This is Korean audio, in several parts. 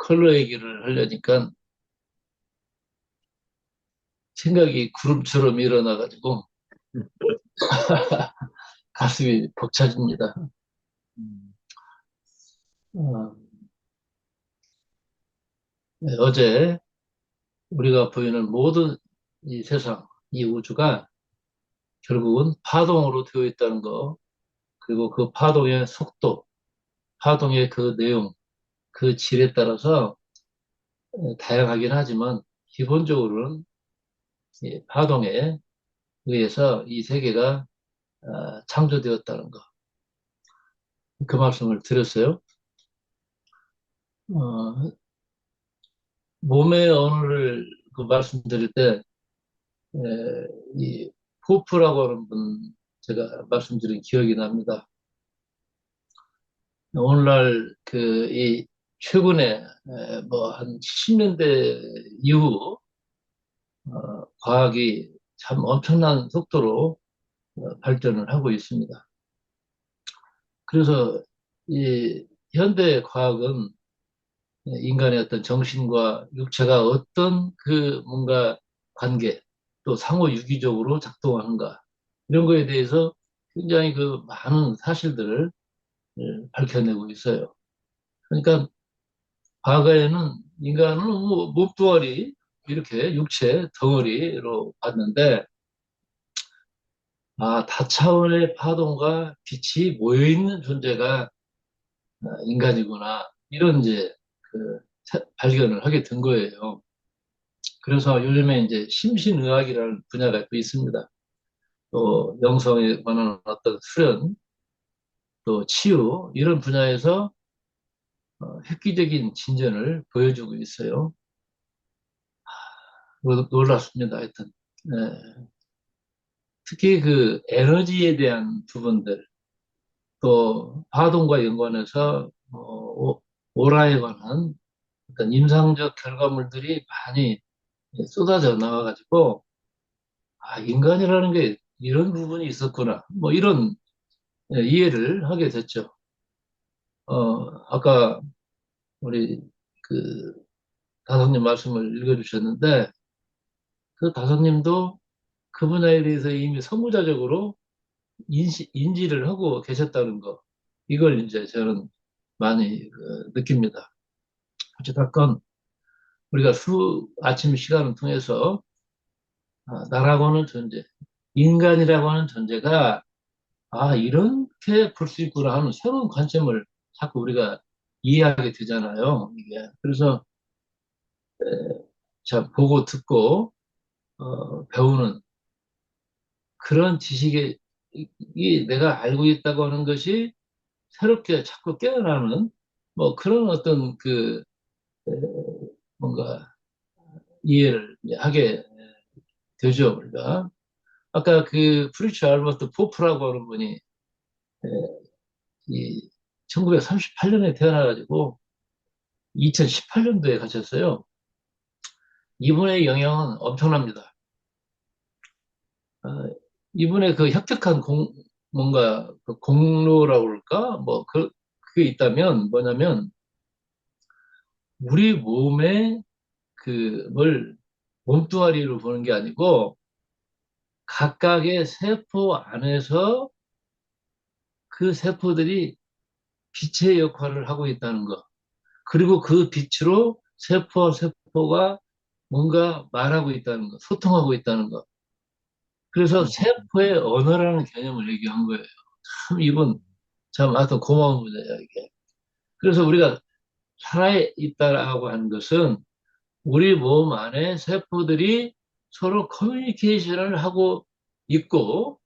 컬러 얘기를 하려니까 생각이 구름처럼 일어나가지고 가슴이 벅차집니다. 음, 어, 네, 어제 우리가 보이는 모든 이 세상, 이 우주가 결국은 파동으로 되어 있다는 거, 그리고 그 파동의 속도, 파동의 그 내용, 그 질에 따라서 다양하긴 하지만 기본적으로는 이 파동에 의해서 이 세계가 창조되었다는 거. 그 말씀을 드렸어요. 어, 몸의 언어를 그 말씀드릴 때, 이 포프라고 하는 분 제가 말씀드린 기억이 납니다. 오늘날 이 최근에 뭐 한 70년대 이후 과학이 참 엄청난 속도로 발전을 하고 있습니다. 그래서 이 현대 과학은 인간의 어떤 정신과 육체가 어떤 그 뭔가 관계 또 상호 유기적으로 작동하는가 이런 거에 대해서 굉장히 그 많은 사실들을 밝혀내고 있어요. 그러니까 과거에는 인간은 뭐 몸뚱아리 이렇게 육체 덩어리로 봤는데 다차원의 파동과 빛이 모여있는 존재가 인간이구나 이런 이제 그 발견을 하게 된 거예요. 그래서 요즘에 이제 심신의학이라는 분야가 또 있습니다. 또 영성에 관한 어떤 수련, 또 치유 이런 분야에서 획기적인 진전을 보여주고 있어요. 놀랍습니다. 하여튼 네. 특히 그 에너지에 대한 부분들, 또 파동과 연관해서 오라에 관한 어떤 임상적 결과물들이 많이 쏟아져 나와가지고 인간이라는 게 이런 부분이 있었구나. 뭐 이런 이해를 하게 됐죠. 아까 우리 그 다섯님 말씀을 읽어주셨는데 그 다섯님도 그 분야에 대해서 이미 선구자적으로 인지를 하고 계셨다는 거. 이걸 이제 저는 많이 느낍니다. 어찌됐건 우리가 아침 시간을 통해서 나라고 하는 존재, 인간이라고 하는 존재가 이렇게 볼 수 있구나 하는 새로운 관점을 자꾸 우리가 이해하게 되잖아요. 이게. 그래서 자, 보고 듣고 배우는 그런 지식이 내가 알고 있다고 하는 것이 새롭게 자꾸 깨어나는 뭐 그런 어떤 에, 뭔가 이해를 이제 하게 되죠, 우리가. 아까 그 프리처 알버트 포프라고 하는 분이 에, 이 1938년에 태어나가지고 2018년도에 가셨어요. 이분의 영향은 엄청납니다. 어, 이분의 그 혁혁한 뭔가 그 공로라고 그럴까? 그게 있다면 뭐냐면 우리 몸의 뭘 몸뚱아리로 보는 게 아니고 각각의 세포 안에서 그 세포들이 빛의 역할을 하고 있다는 거. 그리고 그 빛으로 세포가 뭔가 말하고 있다는 거, 소통하고 있다는 거. 그래서 음, 세포의 언어라는 개념을 얘기한 거예요. 참 이분 참 하여튼 고마운 분이에요, 이게. 그래서 우리가 살아있다라고 하는 것은 우리 몸 안에 세포들이 서로 커뮤니케이션을 하고 있고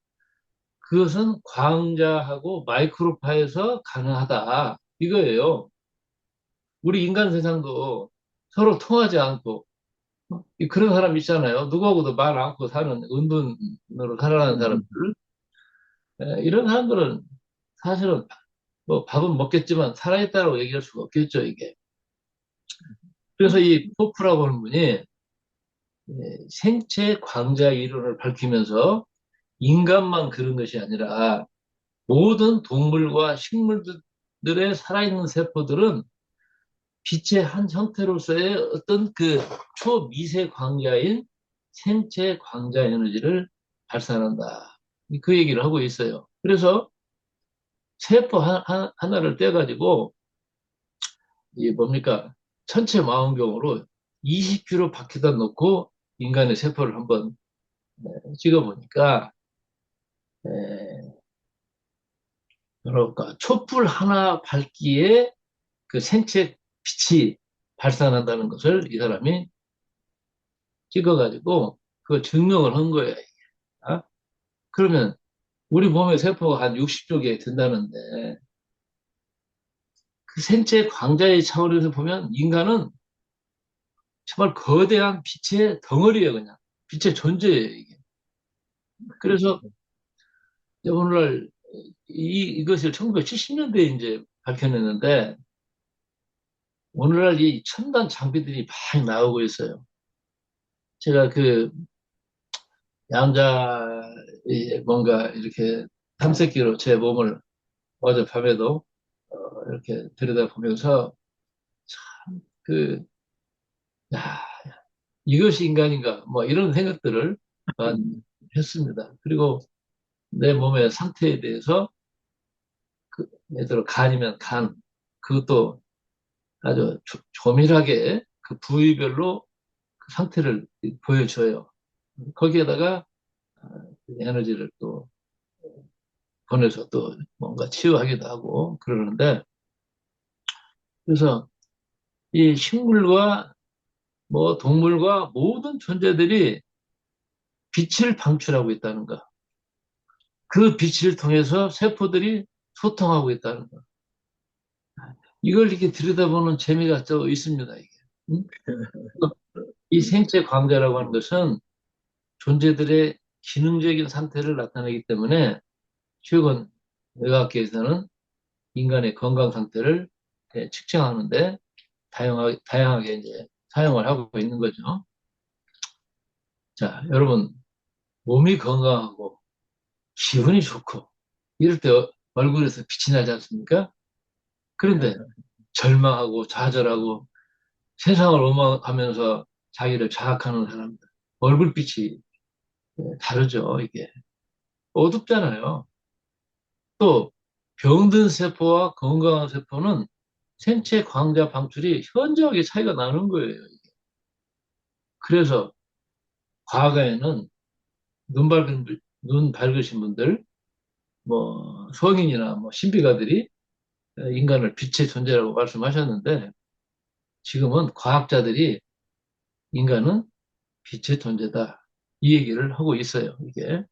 그것은 광자하고 마이크로파에서 가능하다. 이거예요. 우리 인간 세상도 서로 통하지 않고 그런 사람 있잖아요. 누구하고도 말 않고 사는 은둔으로 살아가는 사람들. 음, 이런 사람들은 사실은 뭐 밥은 먹겠지만 살아있다고 얘기할 수가 없겠죠, 이게. 그래서 이 포프라고 하는 분이 생체 광자 이론을 밝히면서 인간만 그런 것이 아니라 모든 동물과 식물들의 살아있는 세포들은 빛의 한 형태로서의 어떤 그 초미세 광자인 생체 광자 에너지를 발산한다. 그 얘기를 하고 있어요. 그래서 세포 하나를 떼가지고, 이게 뭡니까? 천체 망원경으로 20km 밖에다 놓고 인간의 세포를 한번 찍어보니까, 에, 뭐랄까, 촛불 하나 밝기에 그 생체 빛이 발산한다는 것을 이 사람이 찍어가지고 그 증명을 한 거예요. 아? 그러면 우리 몸의 세포가 한 60조 개 된다는데 그 생체 광자의 차원에서 보면 인간은 정말 거대한 빛의 덩어리예요, 그냥. 빛의 존재예요, 이게. 그래서 오늘날 이것을 1970년대에 이제 밝혀냈는데 오늘날 이 첨단 장비들이 막 나오고 있어요. 제가 그 양자 뭔가 이렇게 탐색기로 제 몸을 어젯밤에도 이렇게 들여다보면서 그, 야, 이것이 인간인가 뭐 이런 생각들을 많이 했습니다. 그리고 내 몸의 상태에 대해서 예를 들어 간이면 간 그것도 아주 조밀하게 그 부위별로 그 상태를 보여줘요. 거기에다가 에너지를 또 보내서 또 뭔가 치유하기도 하고 그러는데 그래서 이 식물과 뭐 동물과 모든 존재들이 빛을 방출하고 있다는 거. 그 빛을 통해서 세포들이 소통하고 있다는 거. 이걸 이렇게 들여다보는 재미가 또 있습니다, 이게. 응? 이 생체 광자라고 하는 것은 존재들의 기능적인 상태를 나타내기 때문에 최근 의학계에서는 인간의 건강 상태를 측정하는데 다양하게 이제 사용을 하고 있는 거죠. 자, 여러분, 몸이 건강하고 기분이 좋고 이럴 때 얼굴에서 빛이 나지 않습니까? 그런데 절망하고 좌절하고 세상을 원망하면서 자기를 자학하는 사람들 얼굴빛이 다르죠, 이게. 어둡잖아요. 또 병든 세포와 건강한 세포는 생체 광자 방출이 현저하게 차이가 나는 거예요. 그래서 과거에는 눈 밝으신 분들, 뭐 성인이나 뭐 신비가들이 인간을 빛의 존재라고 말씀하셨는데 지금은 과학자들이 인간은 빛의 존재다. 이 얘기를 하고 있어요. 이게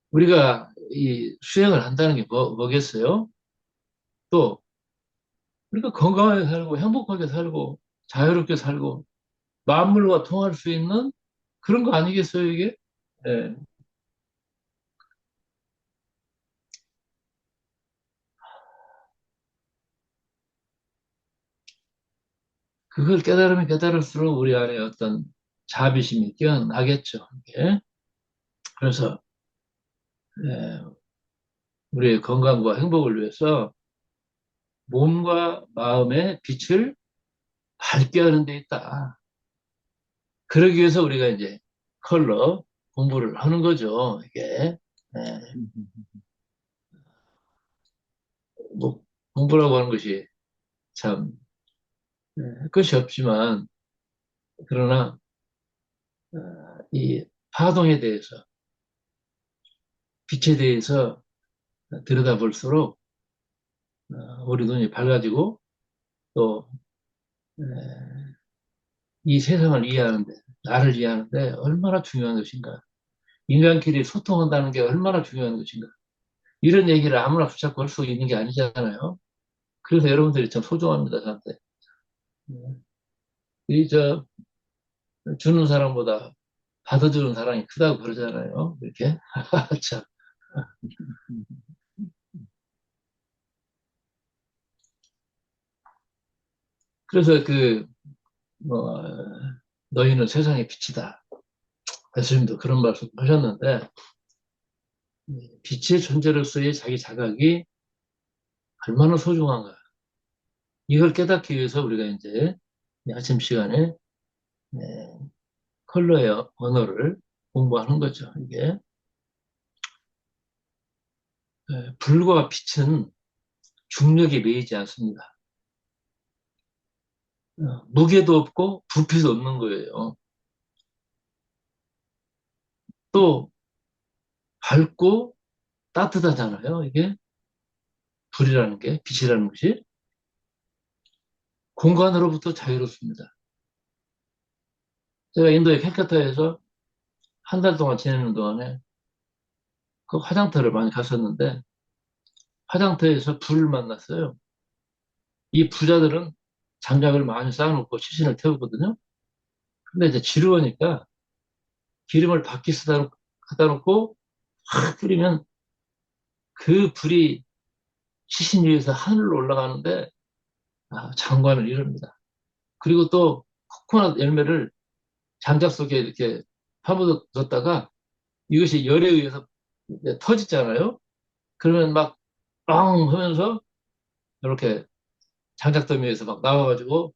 우리가 이 수행을 한다는 게 뭐겠어요? 또 우리가 건강하게 살고 행복하게 살고 자유롭게 살고 만물과 통할 수 있는 그런 거 아니겠어요, 이게? 예. 그걸 깨달으면 깨달을수록 우리 안에 어떤 자비심이 깨어나겠죠. 이게. 그래서 예, 우리의 건강과 행복을 위해서 몸과 마음의 빛을 밝게 하는 데 있다. 그러기 위해서 우리가 이제 컬러 공부를 하는 거죠. 이게 예, 뭐 공부라고 하는 것이 참 끝이 없지만 그러나 이 파동에 대해서 빛에 대해서 들여다볼수록 우리 눈이 밝아지고 또 이 세상을 이해하는데 나를 이해하는데 얼마나 중요한 것인가. 인간끼리 소통한다는 게 얼마나 중요한 것인가. 이런 얘기를 아무나 붙잡고 할 수 있는 게 아니잖아요. 그래서 여러분들이 참 소중합니다, 저한테. 이, 주는 사람보다 받아주는 사람이 크다고 그러잖아요. 이렇게. 참. 그래서 뭐, 너희는 세상의 빛이다. 예수님도 그런 말씀 하셨는데, 빛의 존재로서의 자기 자각이 얼마나 소중한가. 이걸 깨닫기 위해서 우리가 이제 이 아침 시간에 네, 컬러의 언어를 공부하는 거죠. 이게 불과 빛은 중력에 매이지 않습니다. 무게도 없고 부피도 없는 거예요. 또 밝고 따뜻하잖아요. 이게 불이라는 게 빛이라는 것이 공간으로부터 자유롭습니다. 제가 인도의 캘커타에서 한 달 동안 지내는 동안에 그 화장터를 많이 갔었는데 화장터에서 불을 만났어요. 이 부자들은 장작을 많이 쌓아놓고 시신을 태우거든요. 근데 이제 지루하니까 기름을 바퀴 갖다 놓고 확 끓이면 그 불이 시신 위에서 하늘로 올라가는데 장관을 이룹니다. 그리고 또 코코넛 열매를 장작 속에 이렇게 파묻었다가 이것이 열에 의해서 터지잖아요. 그러면 막 빵 하면서 이렇게 장작더미에서 막 나와가지고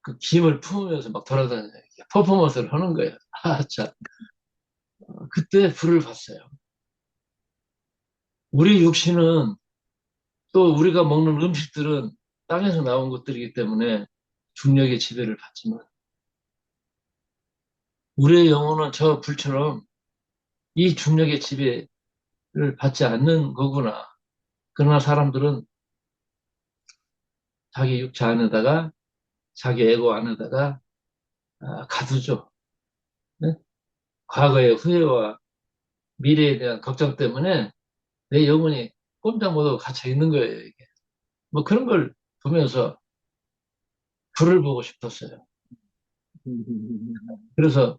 그 김을 품으면서 막 돌아다니는 퍼포먼스를 하는 거예요. 참. 그때 불을 봤어요. 우리 육신은 또 우리가 먹는 음식들은 땅에서 나온 것들이기 때문에 중력의 지배를 받지만 우리의 영혼은 저 불처럼 이 중력의 지배를 받지 않는 거구나. 그러나 사람들은 자기 육체 안에다가 자기 에고 안에다가 가두죠. 네? 과거의 후회와 미래에 대한 걱정 때문에 내 영혼이 꼼짝 못하고 갇혀 있는 거예요, 이게. 뭐 그런 걸 보면서 불을 보고 싶었어요. 그래서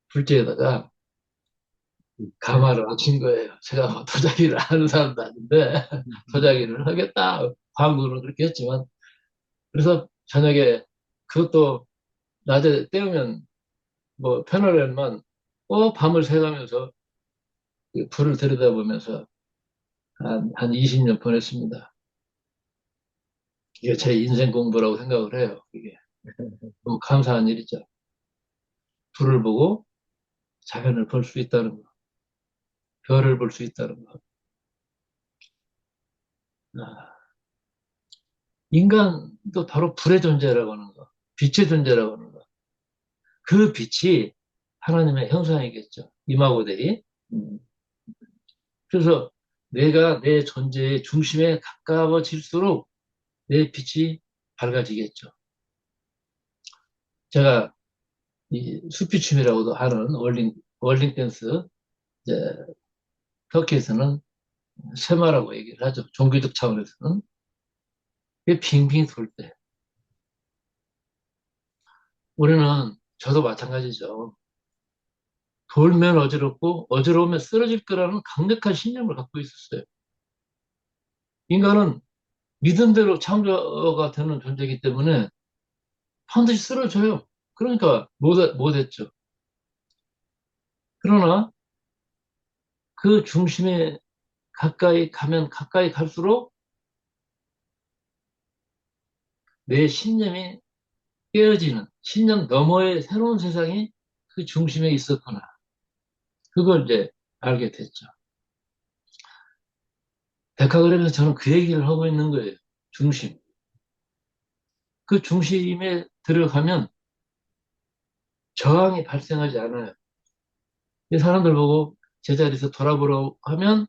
불재에다가 가마를 앉힌 거예요. 제가 뭐 도자기를 하는 사람도 아닌데 도자기를 하겠다. 광고는 그렇게 했지만 그래서 저녁에 그것도 낮에 때우면 뭐 패널에만 밤을 새가면서 그 불을 들여다보면서 한 20년 보냈습니다. 이게 제 인생 공부라고 생각을 해요. 이게 너무 감사한 일이죠. 불을 보고 자연을 볼 수 있다는 거, 별을 볼 수 있다는 거. 아, 인간도 바로 불의 존재라고 하는 거, 빛의 존재라고 하는 거. 그 빛이 하나님의 형상이겠죠. 이마고대이. 음. 그래서 내가 내 존재의 중심에 가까워질수록 내 빛이 밝아지겠죠. 제가 이 수피춤이라고도 하는 월링 댄스, 이제 터키에서는 세마라고 얘기를 하죠. 종교적 차원에서는. 그게 빙빙 돌 때. 우리는, 저도 마찬가지죠. 돌면 어지럽고 어지러우면 쓰러질 거라는 강력한 신념을 갖고 있었어요. 인간은 믿음대로 창조가 되는 존재이기 때문에 반드시 쓰러져요. 그러니까 못했죠. 그러나 그 중심에 가까이 가면 가까이 갈수록 내 신념이 깨어지는 신념 너머의 새로운 세상이 그 중심에 있었구나. 그걸 이제 알게 됐죠. 데카그램에서 저는 그 얘기를 하고 있는 거예요. 중심. 그 중심에 들어가면 저항이 발생하지 않아요. 이 사람들 보고 제자리에서 돌아보라고 하면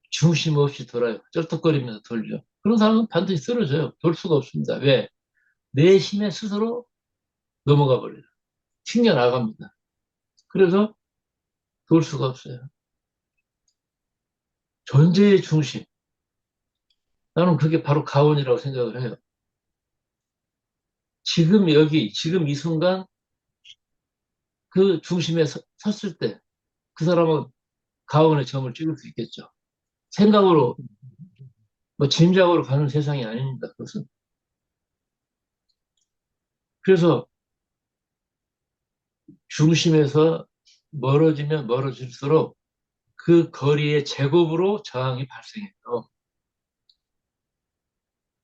중심 없이 돌아요. 쩔뚝거리면서 돌죠. 그런 사람은 반드시 쓰러져요. 돌 수가 없습니다. 왜? 내 힘에 스스로 넘어가 버려요. 튕겨나갑니다. 그래서 돌 수가 없어요. 존재의 중심. 나는 그게 바로 가온이라고 생각을 해요. 지금 여기, 지금 이 순간 그 중심에 섰을 때 그 사람은 가온의 점을 찍을 수 있겠죠. 생각으로, 뭐 짐작으로 가는 세상이 아닙니다. 그것은. 그래서 중심에서 멀어지면 멀어질수록 그 거리의 제곱으로 저항이 발생해요.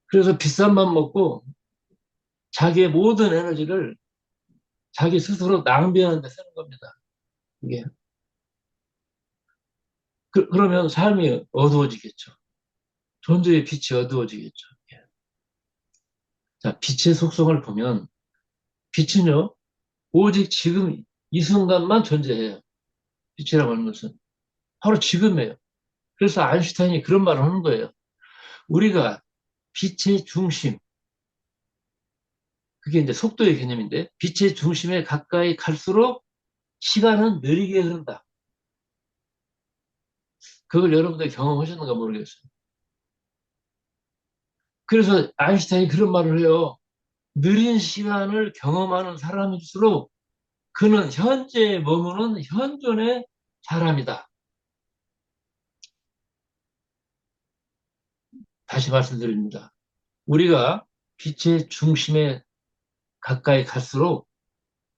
그래서 비싼 밥 먹고 자기의 모든 에너지를 자기 스스로 낭비하는 데 쓰는 겁니다. 이게. 그러면 삶이 어두워지겠죠. 존재의 빛이 어두워지겠죠. 예. 자, 빛의 속성을 보면 빛은요, 오직 지금 이 순간만 존재해요. 빛이라고 하는 것은 바로 지금이에요. 그래서 아인슈타인이 그런 말을 하는 거예요. 우리가 빛의 중심, 그게 이제 속도의 개념인데, 빛의 중심에 가까이 갈수록 시간은 느리게 흐른다. 그걸 여러분들 경험하셨는가 모르겠어요. 그래서 아인슈타인이 그런 말을 해요. 느린 시간을 경험하는 사람일수록 그는 현재에 머무는 현존의 사람이다. 다시 말씀드립니다. 우리가 빛의 중심에 가까이 갈수록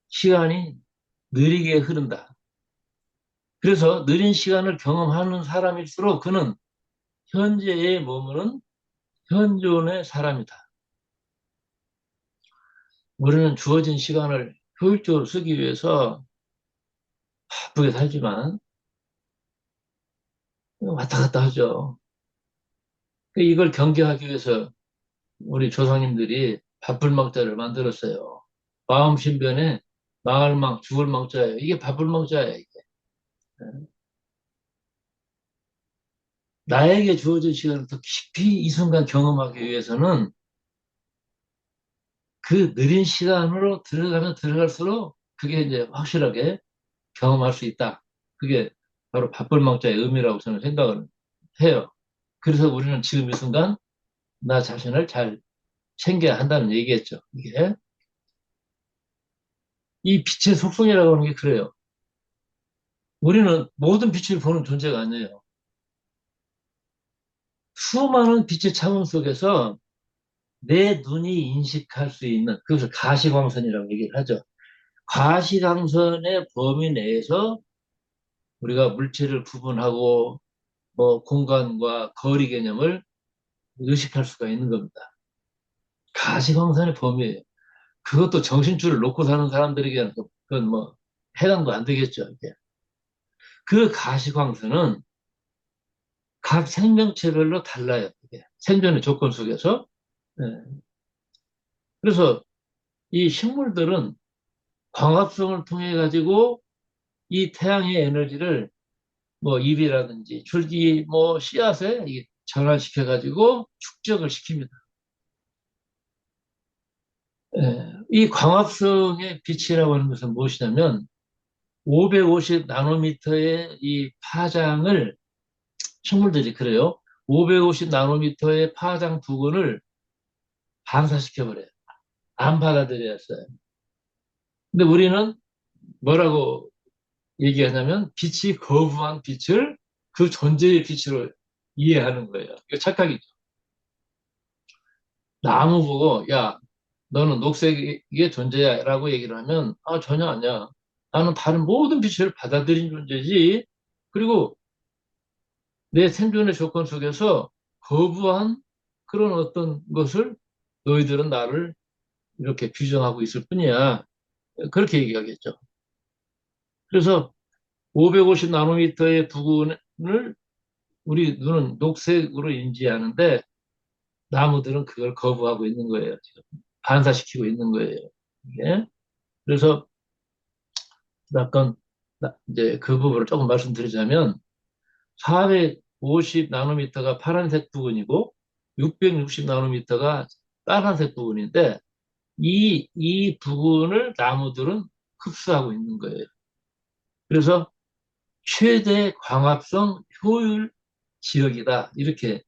시간이 느리게 흐른다. 그래서 느린 시간을 경험하는 사람일수록 그는 현재에 머무는 현존의 사람이다. 우리는 주어진 시간을 효율적으로 쓰기 위해서 바쁘게 살지만 왔다 갔다 하죠. 이걸 경계하기 위해서 우리 조상님들이 밥불망자를 만들었어요. 마음 신변에 마을망, 죽을망자예요. 이게 밥불망자예요. 이게. 나에게 주어진 시간을 더 깊이 이 순간 경험하기 위해서는 그 느린 시간으로 들어가면 들어갈수록 그게 이제 확실하게 경험할 수 있다. 그게 바로 밥벌망자의 의미라고 저는 생각을 해요. 그래서 우리는 지금 이 순간 나 자신을 잘 챙겨야 한다는 얘기겠죠. 이게 이 빛의 속성이라고 하는 게 그래요. 우리는 모든 빛을 보는 존재가 아니에요. 수많은 빛의 차원 속에서 내 눈이 인식할 수 있는 그것을 가시광선이라고 얘기를 하죠. 가시광선의 범위 내에서 우리가 물체를 구분하고 뭐 공간과 거리 개념을 의식할 수가 있는 겁니다. 가시광선의 범위예요. 그것도 정신줄을 놓고 사는 사람들에게는 그건 뭐 해당도 안 되겠죠. 이게. 그 가시광선은 각 생명체별로 달라요. 이게. 생존의 조건 속에서. 예. 그래서 이 식물들은 광합성을 통해 가지고 이 태양의 에너지를 뭐 잎이라든지 줄기 뭐 씨앗에 전환시켜 가지고 축적을 시킵니다. 예, 이 광합성의 빛이라고 하는 것은 무엇이냐면 550 나노미터의 이 파장을 식물들이 그래요. 550 나노미터의 파장 두근을 반사시켜 버려요. 안 받아들였어요. 근데 우리는 뭐라고 얘기하냐면 빛이 거부한 빛을 그 존재의 빛으로 이해하는 거예요. 이거 착각이죠. 나무 보고 야 너는 녹색의 존재야라고 얘기를 하면 아 전혀 아니야. 나는 다른 모든 빛을 받아들인 존재지. 그리고 내 생존의 조건 속에서 거부한 그런 어떤 것을 너희들은 나를 이렇게 규정하고 있을 뿐이야. 그렇게 얘기하겠죠. 그래서 550 나노미터의 부근을 우리 눈은 녹색으로 인지하는데 나무들은 그걸 거부하고 있는 거예요. 지금 반사시키고 있는 거예요. 이게. 그래서 약간 이제 그 부분을 조금 말씀드리자면 450 나노미터가 파란색 부분이고 660 나노미터가 빨간색 부분인데 이 부분을 나무들은 흡수하고 있는 거예요. 그래서 최대 광합성 효율 지역이다. 이렇게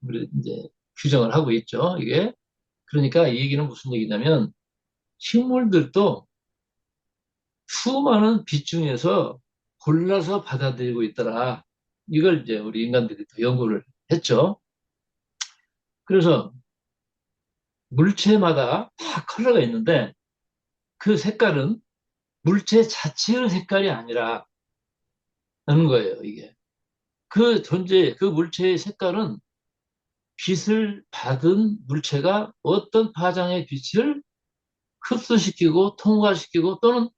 우리 이제 규정을 하고 있죠. 이게 그러니까 이 얘기는 무슨 얘기냐면 식물들도 수많은 빛 중에서 골라서 받아들이고 있더라. 이걸 이제 우리 인간들이 또 연구를 했죠. 그래서 물체마다 다 컬러가 있는데 그 색깔은 물체 자체의 색깔이 아니라 하는 거예요, 이게. 그 존재, 그 물체의 색깔은 빛을 받은 물체가 어떤 파장의 빛을 흡수시키고 통과시키고 또는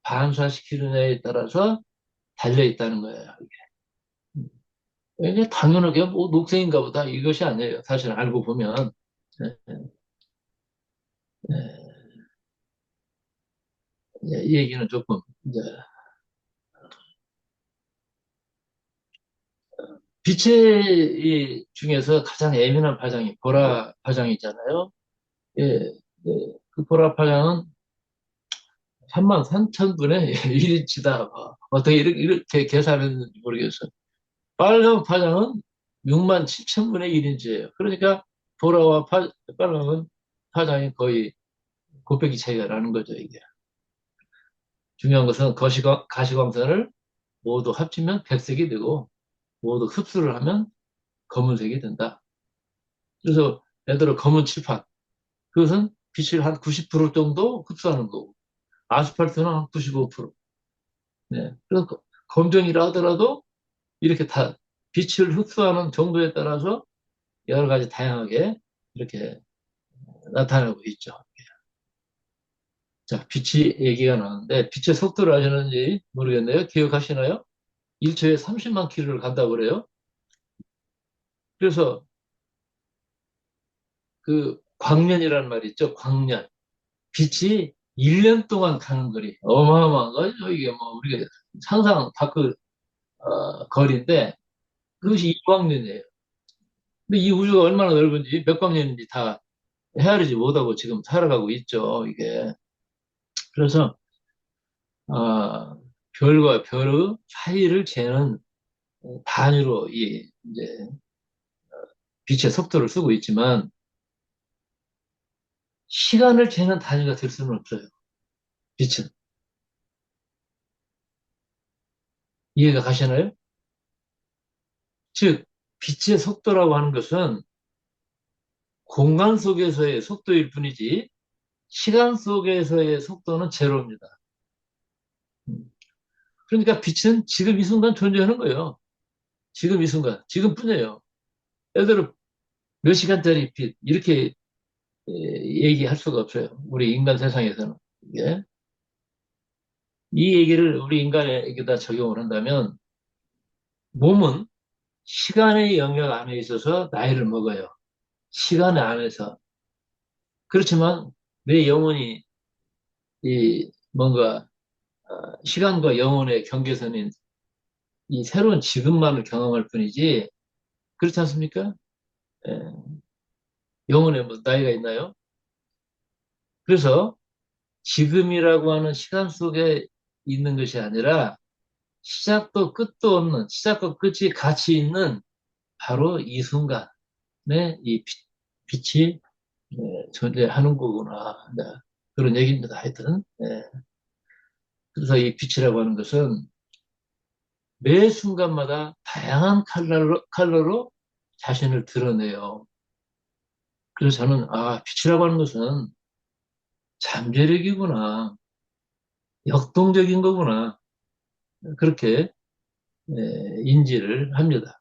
반사시키느냐에 따라서 달려 있다는 거예요. 이게 당연하게 뭐 녹색인가 보다 이것이 아니에요. 사실 알고 보면. 네, 네, 네, 이 얘기는 조금 이제 빛의 중에서 가장 예민한 파장이 보라 파장이잖아요. 예, 예, 그 보라 파장은 3만 3천 분의 1인치다. 어떻게 이렇게 계산했는지 모르겠어요. 빨간 파장은 6만 7천 분의 1인치예요. 그러니까 보라와 빨강은 파장이 거의 곱빼기 차이가 나는 거죠, 이게. 중요한 것은 가시광선을 모두 합치면 백색이 되고 모두 흡수를 하면 검은색이 된다. 그래서 예를 들어 검은 칠판 그것은 빛을 한 90% 정도 흡수하는 거고 아스팔트는 한 95%. 네. 그래서 검정이라 하더라도 이렇게 다 빛을 흡수하는 정도에 따라서 여러 가지 다양하게 이렇게 나타나고 있죠. 자, 빛이 얘기가 나왔는데 빛의 속도를 아시는지 모르겠네요. 기억하시나요? 1초에 30만 킬로를 간다고 그래요. 그래서 그 광년이라는 말이 있죠. 광년. 빛이 1년 동안 가는 거리. 어마어마한 거죠. 이게 뭐 우리가 상상 밖의 거리인데 그것이 2광년이에요. 근데 이 우주가 얼마나 넓은지 몇 광년인지 다 헤아리지 못하고 지금 살아가고 있죠. 이게. 그래서 어, 별과 별의 사이를 재는 단위로 이 이제 빛의 속도를 쓰고 있지만 시간을 재는 단위가 될 수는 없어요. 빛은. 이해가 가시나요? 즉, 빛의 속도라고 하는 것은 공간 속에서의 속도일 뿐이지 시간 속에서의 속도는 제로입니다. 그러니까 빛은 지금 이 순간 존재하는 거예요. 지금 이 순간, 지금뿐이에요. 예를 들어 몇 시간짜리 빛 이렇게 얘기할 수가 없어요. 우리 인간 세상에서는. 예? 이 얘기를 우리 인간에게다 적용을 한다면 몸은 시간의 영역 안에 있어서 나이를 먹어요. 시간 안에서. 그렇지만 내 영혼이 이 뭔가 시간과 영혼의 경계선인 이 새로운 지금만을 경험할 뿐이지 그렇지 않습니까? 예, 영혼에 뭐 나이가 있나요? 그래서 지금이라고 하는 시간 속에 있는 것이 아니라 시작도 끝도 없는 시작과 끝이 같이 있는 바로 이 순간에 이 빛이 존재하는 거구나. 네, 그런 얘기입니다. 하여튼. 네. 그래서 이 빛이라고 하는 것은 매 순간마다 다양한 컬러로 자신을 드러내요. 그래서 저는, 아, 빛이라고 하는 것은 잠재력이구나. 역동적인 거구나. 그렇게 인지를 합니다.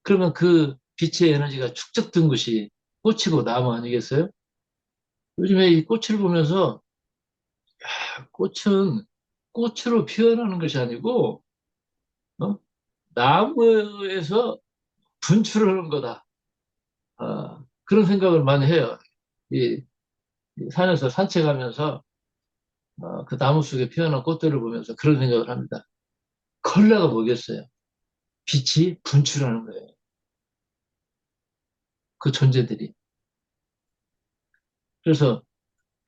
그러면 그 빛의 에너지가 축적된 것이 꽃이고 나무 아니겠어요? 요즘에 이 꽃을 보면서 꽃은 꽃으로 피어나는 것이 아니고 어? 나무에서 분출하는 거다. 그런 생각을 많이 해요. 이 산에서 산책하면서 그 나무 속에 피어난 꽃들을 보면서 그런 생각을 합니다. 컬러가 뭐겠어요? 빛이 분출하는 거예요. 그 존재들이. 그래서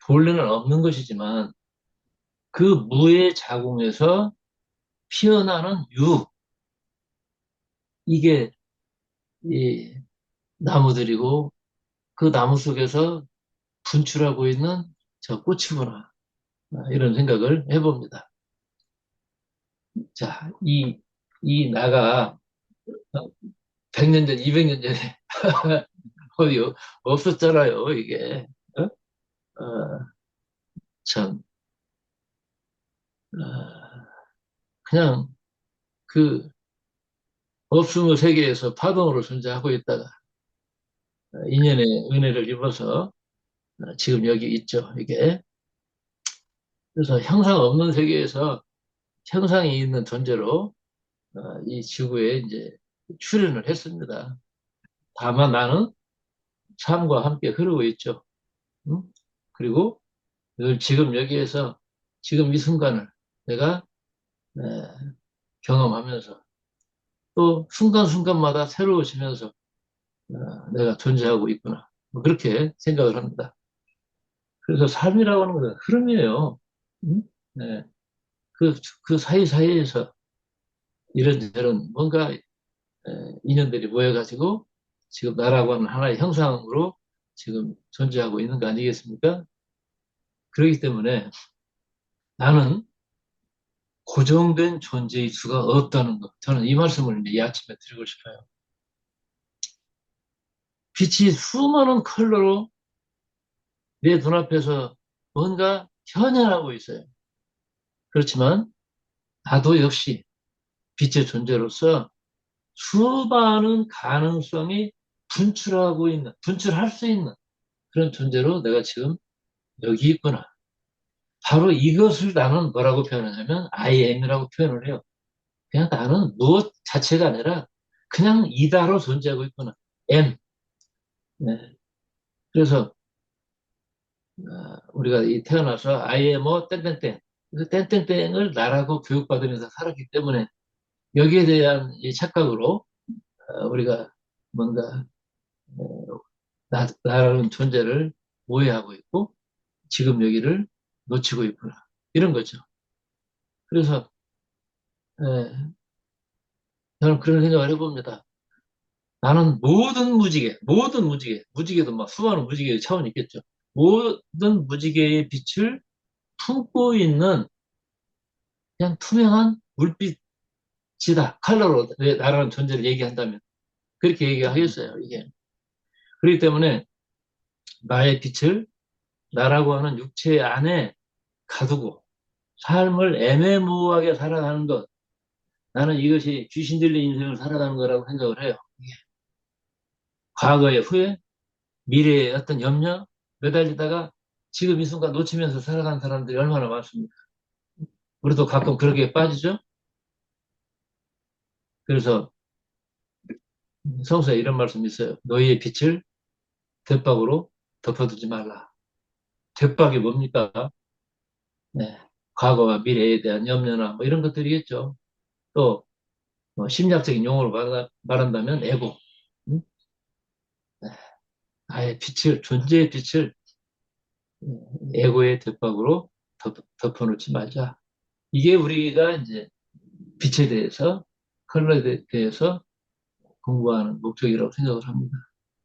본래는 없는 것이지만 그 무의 자궁에서 피어나는 유, 이게 이 나무들이고 그 나무 속에서 분출하고 있는 저 꽃이구나. 이런 생각을 해봅니다. 자, 이 나가 100년 전, 200년 전에 어디 없었잖아요, 이게. 어? 참, 어, 그냥 그 없음의 세계에서 파동으로 존재하고 있다가 인연의 은혜를 입어서 지금 여기 있죠. 이게. 그래서 형상 없는 세계에서 형상이 있는 존재로 이 지구에 이제 출현을 했습니다. 다만 나는 삶과 함께 흐르고 있죠. 응? 그리고 늘 지금 여기에서 지금 이 순간을 내가 에, 경험하면서 또 순간순간마다 새로워지면서 내가 존재하고 있구나. 뭐 그렇게 생각을 합니다. 그래서 삶이라고 하는 것은 흐름이에요. 응? 네. 그 사이사이에서 이런저런 뭔가 인연들이 모여가지고 지금 나라고 하는 하나의 형상으로 지금 존재하고 있는 거 아니겠습니까? 그렇기 때문에 나는 고정된 존재일 수가 없다는 것. 저는 이 말씀을 이제 이 아침에 드리고 싶어요. 빛이 수많은 컬러로 내 눈앞에서 뭔가 현현하고 있어요. 그렇지만 나도 역시 빛의 존재로서 수많은 가능성이 분출할 수 있는 그런 존재로 내가 지금 여기 있구나. 바로 이것을 나는 뭐라고 표현하냐면 I am이라고 표현을 해요. 그냥 나는 무엇 자체가 아니라 그냥 이다로 존재하고 있구나. am. 네. 그래서 우리가 태어나서 I am 뭐 땡땡땡. 그 땡땡땡을 나라고 교육받으면서 살았기 때문에 여기에 대한 이 착각으로 우리가 뭔가 나라는 존재를 오해하고 있고 지금 여기를 놓치고 있구나. 이런 거죠. 그래서 에, 저는 그런 생각을 해봅니다. 나는 무지개도 막 수많은 무지개의 차원이 있겠죠. 모든 무지개의 빛을 품고 있는 그냥 투명한 물빛이다. 컬러로 나라는 존재를 얘기한다면 그렇게 얘기하겠어요. 이게. 그렇기 때문에 나의 빛을 나라고 하는 육체 안에 가두고 삶을 애매모호하게 살아가는 것. 나는 이것이 귀신 들린 인생을 살아가는 거라고 생각을 해요. 과거의 후회, 미래의 어떤 염려, 매달리다가 지금 이 순간 놓치면서 살아가는 사람들이 얼마나 많습니까? 우리도 가끔 그렇게 빠지죠? 그래서 성서에 이런 말씀이 있어요. 너희의 빛을 돛박으로 덮어두지 말라. 돛박이 뭡니까? 네. 과거와 미래에 대한 염려나 뭐 이런 것들이겠죠. 또뭐 심리학적인 용어로 말한다면 에고. 음? 네. 아예 존재의 빛을 에고의 돛박으로 덮어놓지 말자. 이게 우리가 이제 빛에 대해서, 컬러에 대해서 공부하는 목적이라고 생각을 합니다.